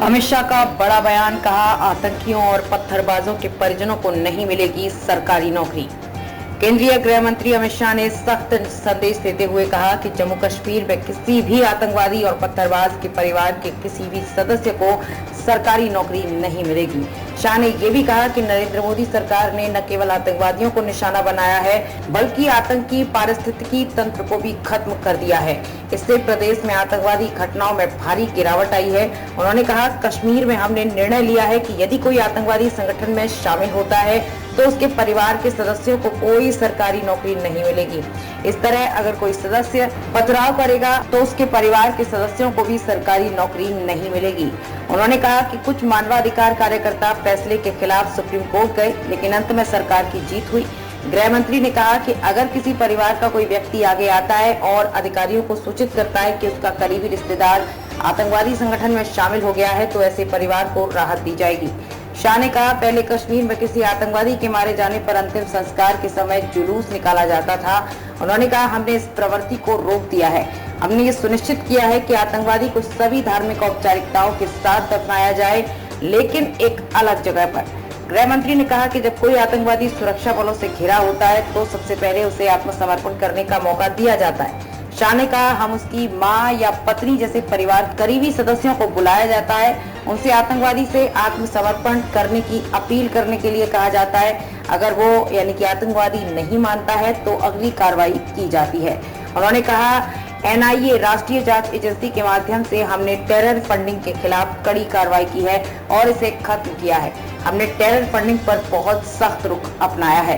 अमित शाह का बड़ा बयान, कहा आतंकियों और पत्थरबाजों के परिजनों को नहीं मिलेगी सरकारी नौकरी। केंद्रीय गृह मंत्री अमित शाह ने सख्त संदेश देते हुए कहा कि जम्मू कश्मीर में किसी भी आतंकवादी और पत्थरबाज के परिवार के किसी भी सदस्य को सरकारी नौकरी नहीं मिलेगी। शाह ने ये भी कहा कि नरेंद्र मोदी सरकार ने न केवल आतंकवादियों को निशाना बनाया है, बल्कि आतंकी पारिस्थितिकी तंत्र को भी खत्म कर दिया है। इससे प्रदेश में आतंकवादी घटनाओं में भारी गिरावट आई है। उन्होंने कहा, कश्मीर में हमने निर्णय लिया है कि यदि कोई आतंकवादी संगठन में शामिल होता है तो उसके परिवार के सदस्यों को कोई सरकारी नौकरी नहीं मिलेगी। इस तरह अगर कोई सदस्य पथराव करेगा तो उसके परिवार के सदस्यों को भी सरकारी नौकरी नहीं मिलेगी। उन्होंने कहा कि कुछ मानवाधिकार कार्यकर्ता फैसले के खिलाफ सुप्रीम कोर्ट गए, लेकिन अंत में सरकार की जीत हुई। गृह मंत्री ने कहा कि अगर किसी परिवार का कोई व्यक्ति आगे आता है और अधिकारियों को सूचित करता है कि उसका करीबी रिश्तेदार आतंकवादी संगठन में शामिल हो गया है तो ऐसे परिवार को राहत दी जाएगी। शाह ने कहा, पहले कश्मीर में किसी आतंकवादी के मारे जाने पर अंतिम संस्कार के समय जुलूस निकाला जाता था। उन्होंने कहा, हमने इस प्रवृत्ति को रोक दिया है। हमने ये सुनिश्चित किया है कि आतंकवादी को सभी धार्मिक औपचारिकताओं के साथ दफनाया जाए, लेकिन एक अलग जगह पर। गृह मंत्री ने कहा कि जब कोई आतंकवादी सुरक्षा बलों से घिरा होता है तो सबसे पहले उसे आत्मसमर्पण करने का मौका दिया जाता है। शाह ने कहा, हम उसकी मां या पत्नी जैसे परिवार करीबी सदस्यों को बुलाया जाता है, उनसे आतंकवादी से आत्मसमर्पण करने की अपील करने के लिए कहा जाता है। अगर वो यानी कि आतंकवादी नहीं मानता है तो अगली कार्रवाई की जाती है। उन्होंने कहा, NIA राष्ट्रीय जांच एजेंसी के माध्यम से हमने टेरर फंडिंग के खिलाफ कड़ी कार्रवाई की है और इसे खत्म किया है। हमने टेरर फंडिंग पर बहुत सख्त रुख अपनाया है।